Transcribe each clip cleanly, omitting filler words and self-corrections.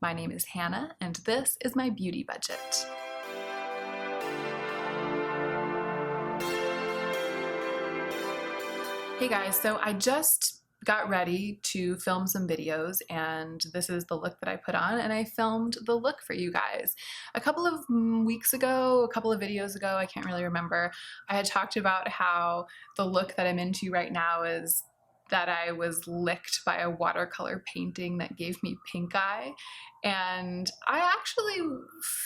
My name is Hannah, and this is my beauty budget. Hey guys, so I just got ready to film some videos, and this is the look that I put on, and I filmed the look for you guys. A couple of weeks ago, a couple of videos ago, I can't really remember, I had talked about how the look that I'm into right now is that I was licked by a watercolor painting that gave me pink eye. And I actually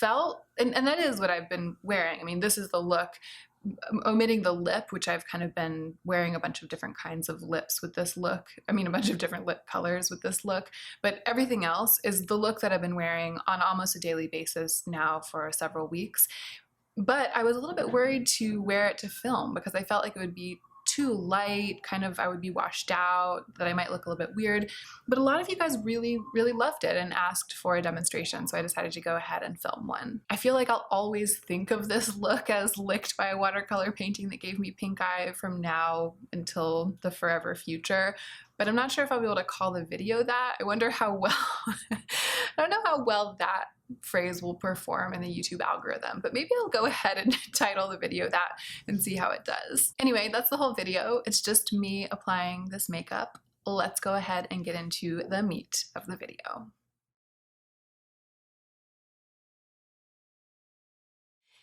felt, and that is what I've been wearing. I mean, this is the look, omitting the lip, which I've kind of been wearing a bunch of different kinds of lips with this look. I mean, a bunch of different lip colors with this look, but everything else is the look that I've been wearing on almost a daily basis now for several weeks. But I was a little bit worried to wear it to film because I felt like it would be too light, kind of I would be washed out, that I might look a little bit weird. But a lot of you guys really loved it and asked for a demonstration, so I decided to go ahead and film one. I feel like I'll always think of this look as licked by a watercolor painting that gave me pink eye from now until the forever future, but I'm not sure if I'll be able to call the video that. I wonder how well, I don't know how well that phrase will perform in the YouTube algorithm, but maybe I'll go ahead and title the video that and see how it does. Anyway, that's the whole video. It's just me applying this makeup. Let's go ahead and get into the meat of the video.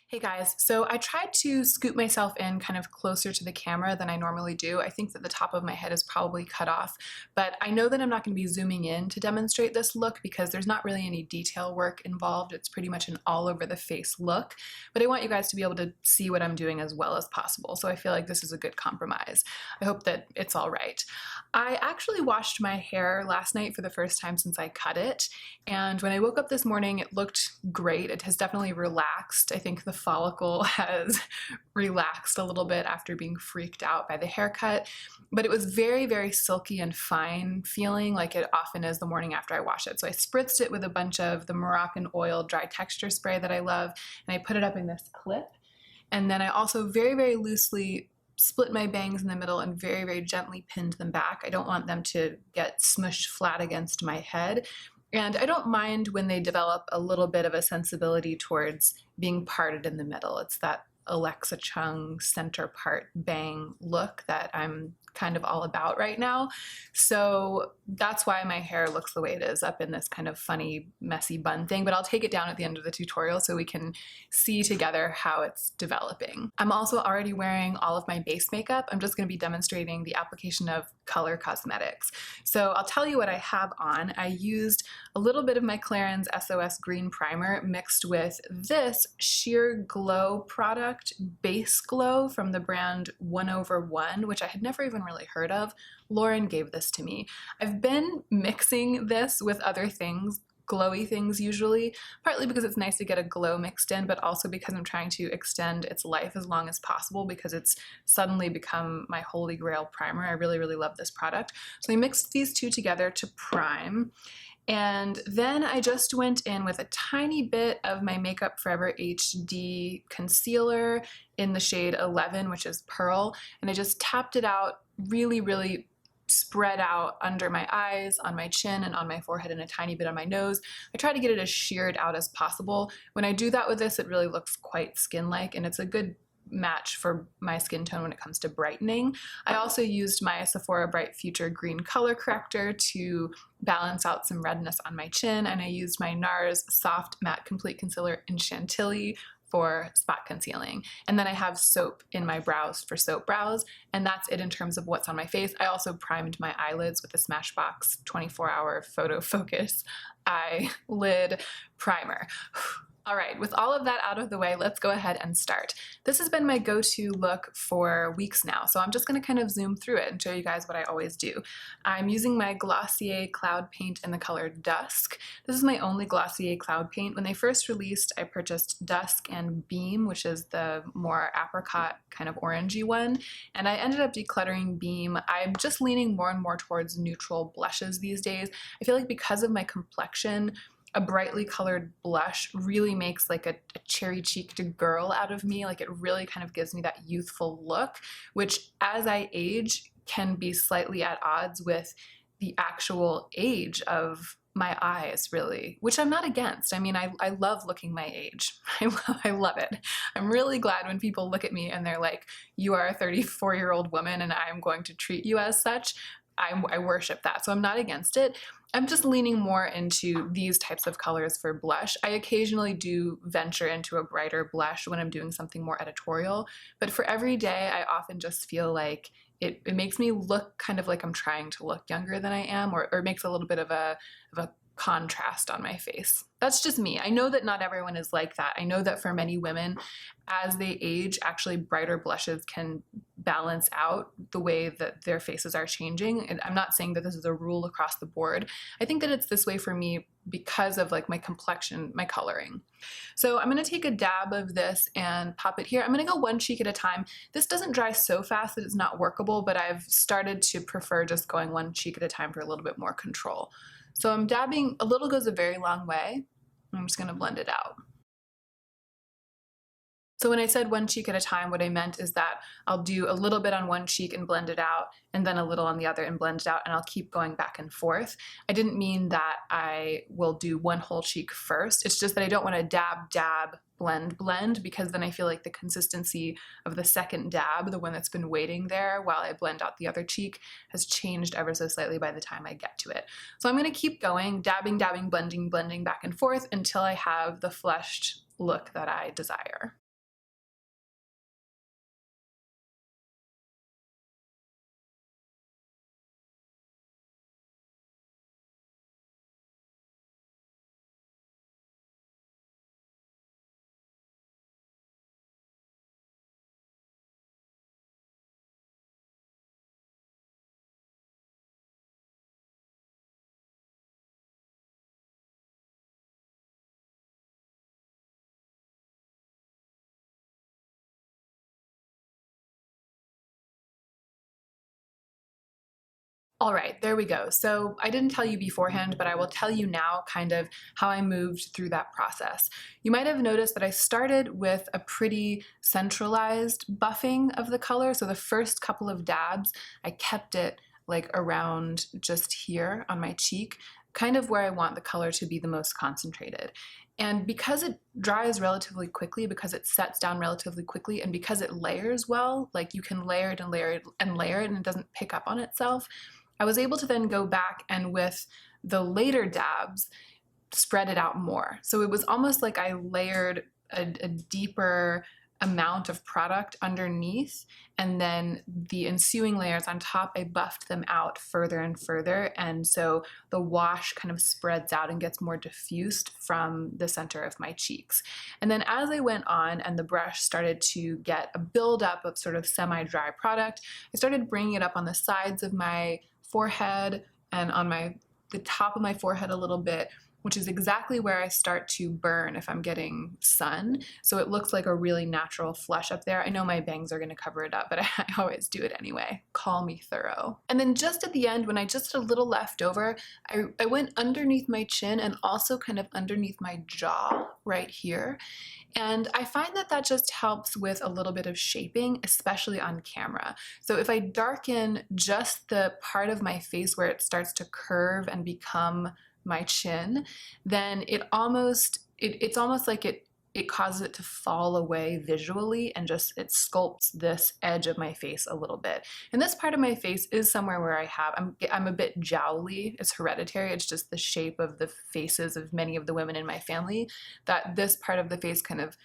Hey guys, so I tried to scoot myself in kind of closer to the camera than I normally do. I think that the top of my head is probably cut off, but I know that I'm not going to be zooming in to demonstrate this look because there's not really any detail work involved. It's pretty much an all over the face look, but I want you guys to be able to see what I'm doing as well as possible. So I feel like this is a good compromise. I hope that it's all right. I actually washed my hair last night for the first time since I cut it, and when I woke up this morning, it looked great. It has definitely relaxed. I think the follicle has relaxed a little bit after being freaked out by the haircut, but it was very silky and fine feeling, like it often is the morning after I wash it. So I spritzed it with a bunch of the Moroccan oil dry texture spray that I love, and I put it up in this clip. And then I also very loosely split my bangs in the middle and very gently pinned them back. I don't want them to get smushed flat against my head. And I don't mind when they develop a little bit of a sensibility towards being parted in the middle. It's that Alexa Chung center part bang look that I'm kind of all about right now. So that's why my hair looks the way it is, up in this kind of funny, messy bun thing, but I'll take it down at the end of the tutorial so we can see together how it's developing. I'm also already wearing all of my base makeup. I'm just going to be demonstrating the application of color cosmetics. So I'll tell you what I have on. I used a little bit of my Clarins SOS Green Primer mixed with this Sheer Glow product, Base Glow, from the brand 1/1, which I had never even really heard of. Lauren gave this to me. I've been mixing this with other things, glowy things usually, partly because it's nice to get a glow mixed in, but also because I'm trying to extend its life as long as possible because it's suddenly become my holy grail primer. I really love this product. So I mixed these two together to prime. And then I just went in with a tiny bit of my Makeup Forever HD concealer in the shade 11, which is Pearl, and I just tapped it out really spread out under my eyes, on my chin, and on my forehead, and a tiny bit on my nose. I try to get it as sheared out as possible. When I do that with this, it really looks quite skin-like, and it's a good match for my skin tone when it comes to brightening. I also used my Sephora Bright Future Green Color Corrector to balance out some redness on my chin, and I used my NARS Soft Matte Complete Concealer in Chantilly for spot concealing. And then I have soap in my brows for soap brows, and that's it in terms of what's on my face. I also primed my eyelids with the Smashbox 24-hour Photo Focus Eyelid Primer. All right, with all of that out of the way, let's go ahead and start. This has been my go-to look for weeks now, so I'm just gonna kind of zoom through it and show you guys what I always do. I'm using my Glossier Cloud Paint in the color Dusk. This is my only Glossier Cloud Paint. When they first released, I purchased Dusk and Beam, which is the more apricot kind of orangey one, and I ended up decluttering Beam. I'm just leaning more and more towards neutral blushes these days. I feel like because of my complexion, a brightly colored blush really makes like a cherry cheeked girl out of me. Like, it really kind of gives me that youthful look, which as I age can be slightly at odds with the actual age of my eyes, really, which I'm not against. I mean, I love looking my age. I love it. I'm really glad when people look at me and they're like, you are a 34-year-old woman and I'm going to treat you as such. I worship that, so I'm not against it. I'm just leaning more into these types of colors for blush. I occasionally do venture into a brighter blush when I'm doing something more editorial, but for every day, I often just feel like it makes me look kind of like I'm trying to look younger than I am, or makes a little bit of a contrast on my face. That's just me. I know that not everyone is like that. I know that for many women, as they age, actually brighter blushes can balance out the way that their faces are changing. And I'm not saying that this is a rule across the board. I think that it's this way for me because of like my complexion, my coloring. So I'm going to take a dab of this and pop it here. I'm going to go one cheek at a time. This doesn't dry so fast that it's not workable, but I've started to prefer just going one cheek at a time for a little bit more control. So I'm dabbing, a little goes a very long way. I'm just going to blend it out. So when I said one cheek at a time, what I meant is that I'll do a little bit on one cheek and blend it out, and then a little on the other and blend it out, and I'll keep going back and forth. I didn't mean that I will do one whole cheek first. It's just that I don't want to dab, dab, blend, blend, because then I feel like the consistency of the second dab, the one that's been waiting there while I blend out the other cheek, has changed ever so slightly by the time I get to it. So I'm going to keep going, dabbing, dabbing, blending, blending back and forth until I have the flushed look that I desire. All right, there we go. So I didn't tell you beforehand, but I will tell you now kind of how I moved through that process. You might have noticed that I started with a pretty centralized buffing of the color. So the first couple of dabs, I kept it like around just here on my cheek, kind of where I want the color to be the most concentrated. And because it dries relatively quickly, because it sets down relatively quickly, and because it layers well, like you can layer it and layer it and layer it and it doesn't pick up on itself, I was able to then go back and with the later dabs, spread it out more. So it was almost like I layered a deeper amount of product underneath, and then the ensuing layers on top, I buffed them out further and further, and so the wash kind of spreads out and gets more diffused from the center of my cheeks. And then as I went on and the brush started to get a buildup of sort of semi-dry product, I started bringing it up on the sides of my forehead and on the top of my forehead a little bit, which is exactly where I start to burn if I'm getting sun. So it looks like a really natural flush up there. I know my bangs are going to cover it up, but I always do it anyway. Call me thorough. And then just at the end, when I just had a little left over, I went underneath my chin and also kind of underneath my jaw right here. And I find that that just helps with a little bit of shaping, especially on camera. So if I darken just the part of my face where it starts to curve and become my chin, then it's almost like it causes it to fall away visually, and just it sculpts this edge of my face a little bit. And this part of my face is somewhere where I'm a bit jowly. It's hereditary. It's just the shape of the faces of many of the women in my family, that this part of the face kind of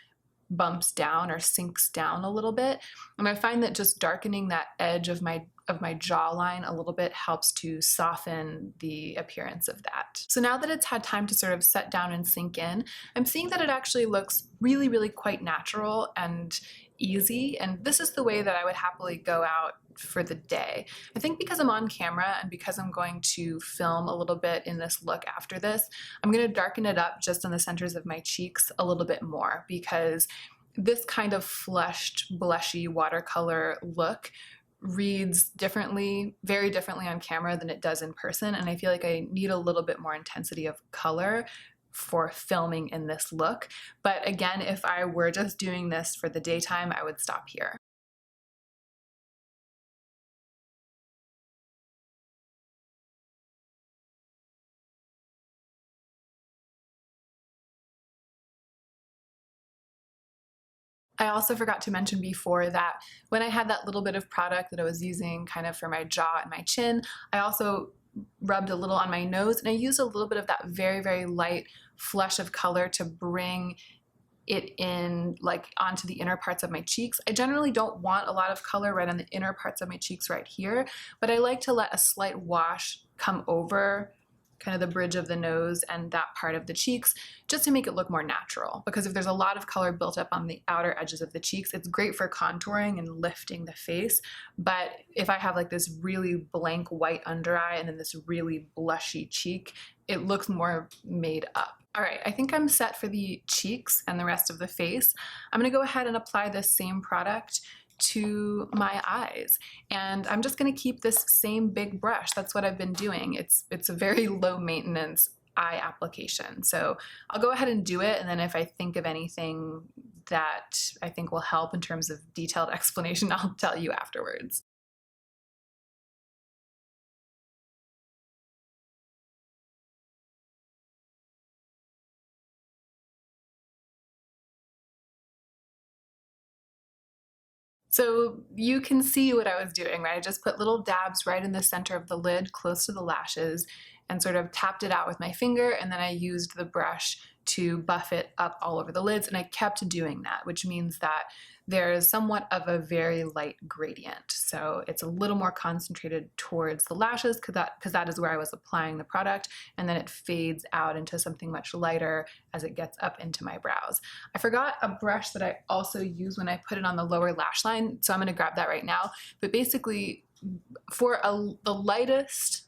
bumps down or sinks down a little bit. And I find that just darkening that edge of my jawline a little bit helps to soften the appearance of that. So now that it's had time to sort of set down and sink in, I'm seeing that it actually looks really, really quite natural and easy. And this is the way that I would happily go out for the day. I think because I'm on camera and because I'm going to film a little bit in this look after this, I'm going to darken it up just on the centers of my cheeks a little bit more, because this kind of flushed, blushy watercolor look reads differently, very differently on camera than it does in person. And I feel like I need a little bit more intensity of color for filming in this look. But again, if I were just doing this for the daytime, I would stop here. I also forgot to mention before that when I had that little bit of product that I was using kind of for my jaw and my chin, I also rubbed a little on my nose, and I used a little bit of that very, very light flush of color to bring it in like onto the inner parts of my cheeks. I generally don't want a lot of color right on the inner parts of my cheeks right here, but I like to let a slight wash come over kind of the bridge of the nose and that part of the cheeks just to make it look more natural. Because if there's a lot of color built up on the outer edges of the cheeks, it's great for contouring and lifting the face. But if I have like this really blank white under eye and then this really blushy cheek, it looks more made up. All right, I think I'm set for the cheeks and the rest of the face. I'm gonna go ahead and apply this same product to my eyes. And I'm just gonna keep this same big brush. That's what I've been doing. It's a very low maintenance eye application. So I'll go ahead and do it, and then if I think of anything that I think will help in terms of detailed explanation, I'll tell you afterwards. So you can see what I was doing, right? I just put little dabs right in the center of the lid, close to the lashes, and sort of tapped it out with my finger, and then I used the brush to buff it up all over the lids, and I kept doing that, which means that there is somewhat of a very light gradient. So it's a little more concentrated towards the lashes because that is where I was applying the product, and then it fades out into something much lighter as it gets up into my brows. I forgot a brush that I also use when I put it on the lower lash line, so I'm gonna grab that right now. But basically, for the lightest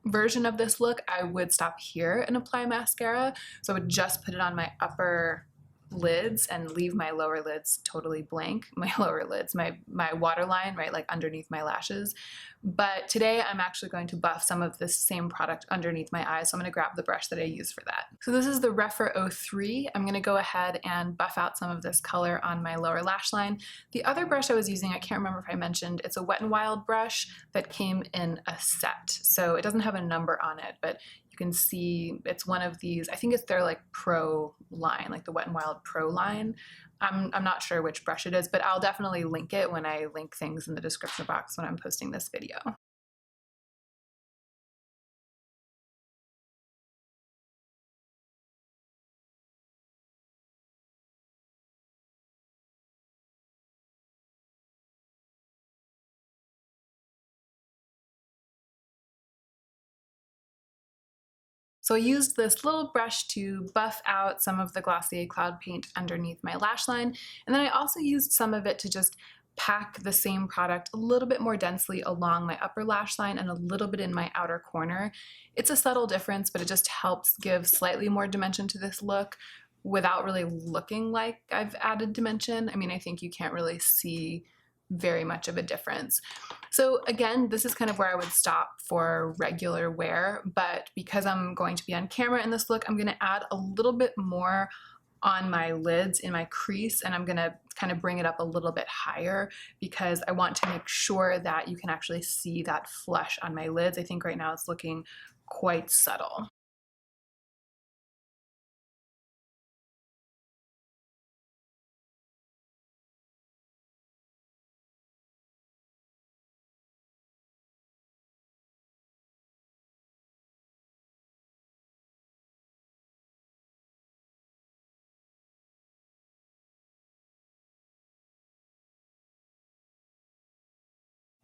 version of this look, I would stop here and apply mascara. So I would just put it on my upper lids and leave my lower lids totally blank. My lower lids, my waterline, right, like underneath my lashes. But today I'm actually going to buff some of this same product underneath my eyes, so I'm going to grab the brush that I use for that. So this is the Rephr 03. I'm going to go ahead and buff out some of this color on my lower lash line. The other brush I was using, I can't remember if I mentioned, it's a Wet n Wild brush that came in a set. So it doesn't have a number on it, but you can see it's one of these, I think it's their like pro line, like the Wet n Wild Pro line. I'm not sure which brush it is, but I'll definitely link it when I link things in the description box when I'm posting this video. So I used this little brush to buff out some of the Glossier Cloud Paint underneath my lash line, and then I also used some of it to just pack the same product a little bit more densely along my upper lash line and a little bit in my outer corner. It's a subtle difference, but it just helps give slightly more dimension to this look without really looking like I've added dimension. I mean, I think you can't really see very much of a difference. So again, this is kind of where I would stop for regular wear, but because I'm going to be on camera in this look, I'm gonna add a little bit more on my lids in my crease, and I'm gonna kind of bring it up a little bit higher because I want to make sure that you can actually see that flush on my lids. I think right now it's looking quite subtle.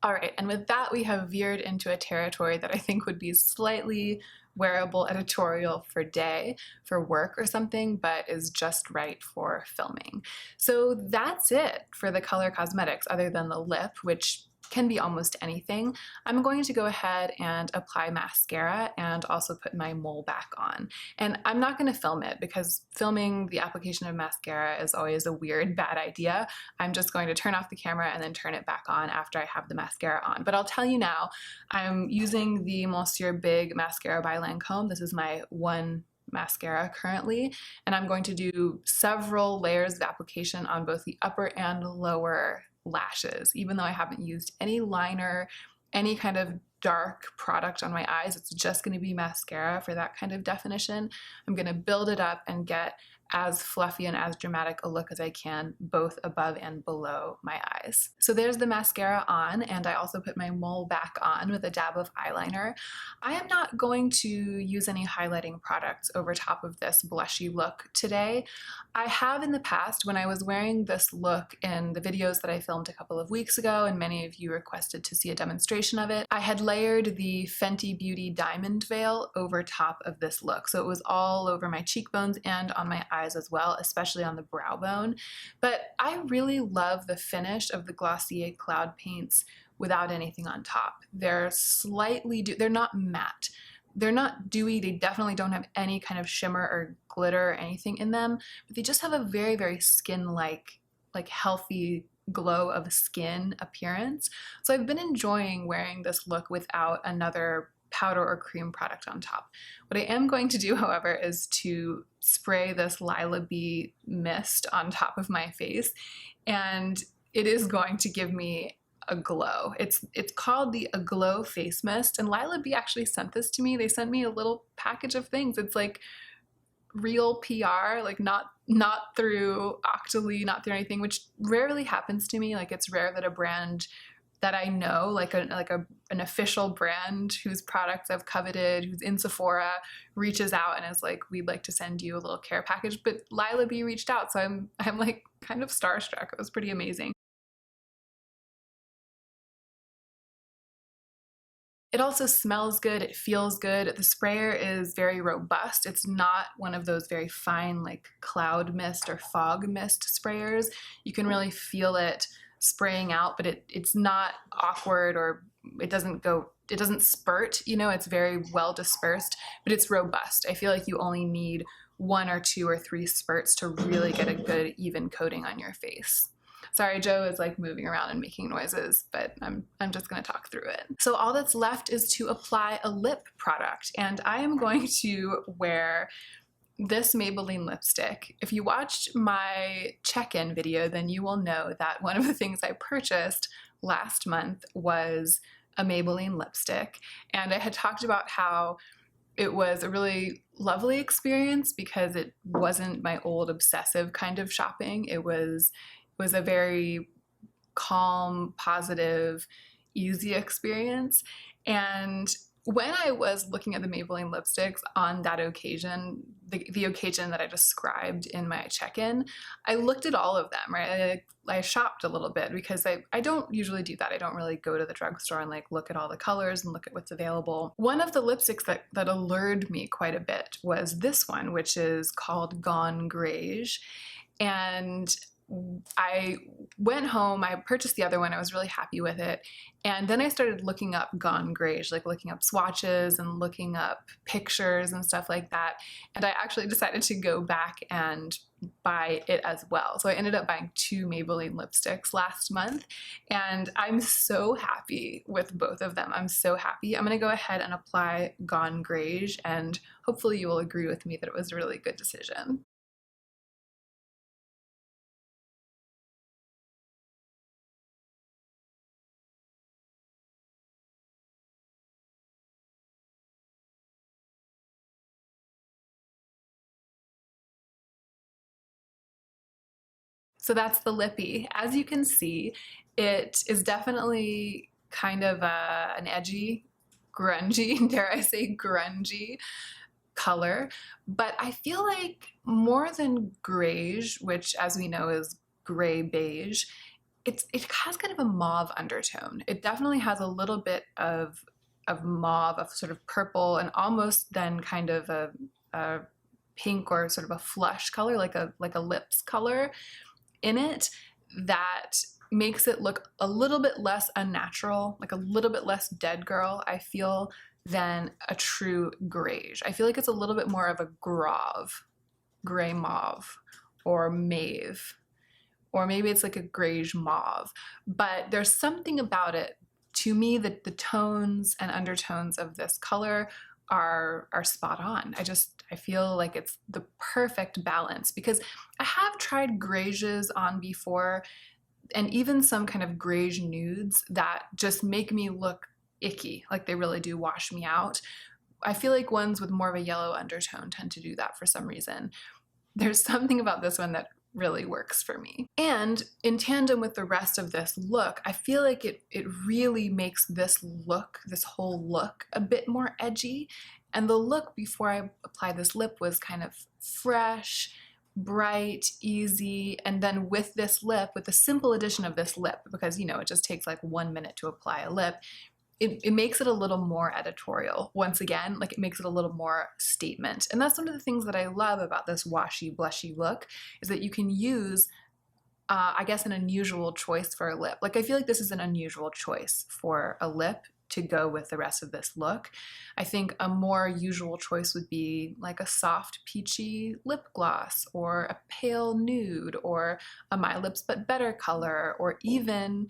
All right, and with that, we have veered into a territory that I think would be slightly wearable editorial for day, for work or something, but is just right for filming. So that's it for the color cosmetics, other than the lip, which can be almost anything. I'm going to go ahead and apply mascara and also put my mole back on. And I'm not going to film it because filming the application of mascara is always a weird, bad idea. I'm just going to turn off the camera and then turn it back on after I have the mascara on. But I'll tell you now, I'm using the Monsieur Big Mascara by Lancome. This is my one mascara currently, and I'm going to do several layers of application on both the upper and lower lashes, even though I haven't used any liner, any kind of dark product on my eyes. It's just going to be mascara for that kind of definition. I'm going to build it up and get as fluffy and as dramatic a look as I can, both above and below my eyes. So there's the mascara on, and I also put my mole back on with a dab of eyeliner. I am not going to use any highlighting products over top of this blushy look today. I have in the past, when I was wearing this look in the videos that I filmed a couple of weeks ago, and many of you requested to see a demonstration of it, I had layered the Fenty Beauty Diamond Veil over top of this look. So it was all over my cheekbones and on my eyes as well, especially on the brow bone. But I really love the finish of the Glossier Cloud Paints without anything on top. They're slightly, they're not matte. They're not dewy, they definitely don't have any kind of shimmer or glitter or anything in them, but they just have a very, very skin-like, like healthy glow of skin appearance. So I've been enjoying wearing this look without another powder or cream product on top. What I am going to do, however, is to spray this Lila Bee mist on top of my face, and it is going to give me a glow. It's called the Aglow face mist, and Lila Bee actually sent this to me. They sent me a little package of things. It's like real PR, like not through Octoly, not through anything, which rarely happens to me. Like, it's rare that a brand that I know, like an official brand whose products I've coveted, who's in Sephora, reaches out and is like, we'd like to send you a little care package. But Lila Bee reached out, so I'm like kind of starstruck. It was pretty amazing. It also smells good, it feels good. The sprayer is very robust. It's not one of those very fine like cloud mist or fog mist sprayers. You can really feel it spraying out, but it's not awkward, or it doesn't spurt, you know, it's very well dispersed, but it's robust. I feel like you only need 1 or 2 or 3 spurts to really get a good even coating on your face. Sorry, Joe is like moving around and making noises, but I'm just going to talk through it. So all that's left is to apply a lip product, and I am going to wear this Maybelline lipstick. If you watched my check-in video, then you will know that one of the things I purchased last month was a Maybelline lipstick, and I had talked about how it was a really lovely experience because it wasn't my old obsessive kind of shopping. It was a very calm, positive, easy experience. And when I was looking at the Maybelline lipsticks on that occasion, the occasion that I described in my check-in, I looked at all of them, right? I shopped a little bit because I don't usually do that. I don't really go to the drugstore and like look at all the colors and look at what's available. One of the lipsticks that allured me quite a bit was this one, which is called Gone Greige. And I went home, I purchased the other one, I was really happy with it, and then I started looking up Gone Greige, like looking up swatches and looking up pictures and stuff like that, and I actually decided to go back and buy it as well. So I ended up buying 2 Maybelline lipsticks last month, and I'm so happy with both of them. I'm so happy. I'm gonna go ahead and apply Gone Greige, and hopefully you will agree with me that it was a really good decision. So that's the lippy. As you can see, it is definitely kind of an edgy, grungy, dare I say grungy color, but I feel like more than greige, which as we know is gray beige, it has kind of a mauve undertone. It definitely has a little bit of mauve, of sort of purple, and almost then kind of a pink or sort of a flush color, like a lips color in it, that makes it look a little bit less unnatural, like a little bit less dead girl, I feel, than a true greige. I feel like it's a little bit more of a grauve, gray mauve, or mauve, or maybe it's like a greige mauve, but there's something about it, to me, that the tones and undertones of this color are spot on. I feel like it's the perfect balance, because I have tried greiges on before, and even some kind of greige nudes that just make me look icky, like they really do wash me out. I feel like ones with more of a yellow undertone tend to do that for some reason. There's something about this one that really works for me. And in tandem with the rest of this look, I feel like it really makes this look, this whole look, a bit more edgy. And the look before I applied this lip was kind of fresh, bright, easy, and then with this lip, with the simple addition of this lip, because you know it just takes like 1 minute to apply a lip, it makes it a little more editorial. Once again, like it makes it a little more statement. And that's one of the things that I love about this washy, blushy look, is that you can use, I guess, an unusual choice for a lip. Like I feel like this is an unusual choice for a lip to go with the rest of this look. I think a more usual choice would be like a soft peachy lip gloss, or a pale nude, or a My Lips But Better color, or even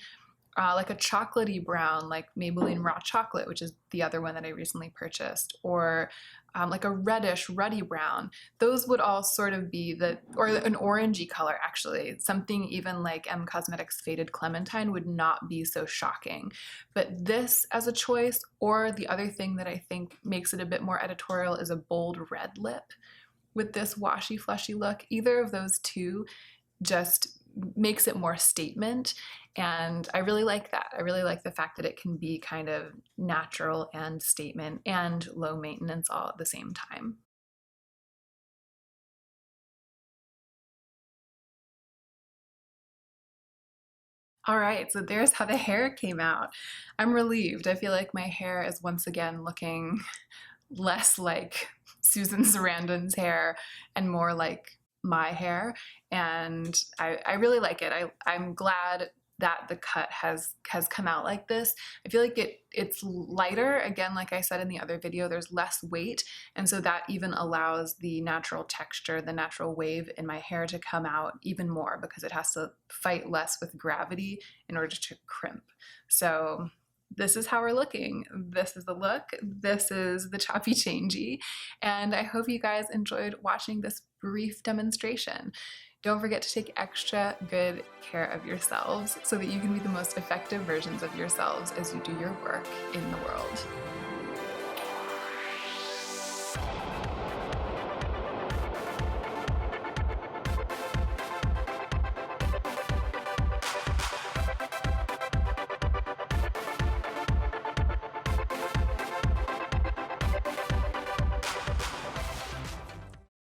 like a chocolatey brown, like Maybelline Raw Chocolate, which is the other one that I recently purchased, or like a reddish, ruddy brown. Those would all sort of be the, or an orangey color actually. Something even like M Cosmetics Faded Clementine would not be so shocking. But this as a choice, or the other thing that I think makes it a bit more editorial, is a bold red lip with this washy, flushy look. Either of those two just makes it more statement, and I really like that. I really like the fact that it can be kind of natural and statement and low maintenance all at the same time. All right, so there's how the hair came out. I'm relieved. I feel like my hair is once again looking less like Susan Sarandon's hair and more like my hair, and I really like it. I'm glad that the cut has come out like this. I feel like it's lighter. Again, like I said in the other video, there's less weight, and so that even allows the natural texture, the natural wave in my hair to come out even more, because it has to fight less with gravity in order to crimp. So this is how we're looking. This is the look. This is the choppy changey. And I hope you guys enjoyed watching this brief demonstration. Don't forget to take extra good care of yourselves so that you can be the most effective versions of yourselves as you do your work in the world.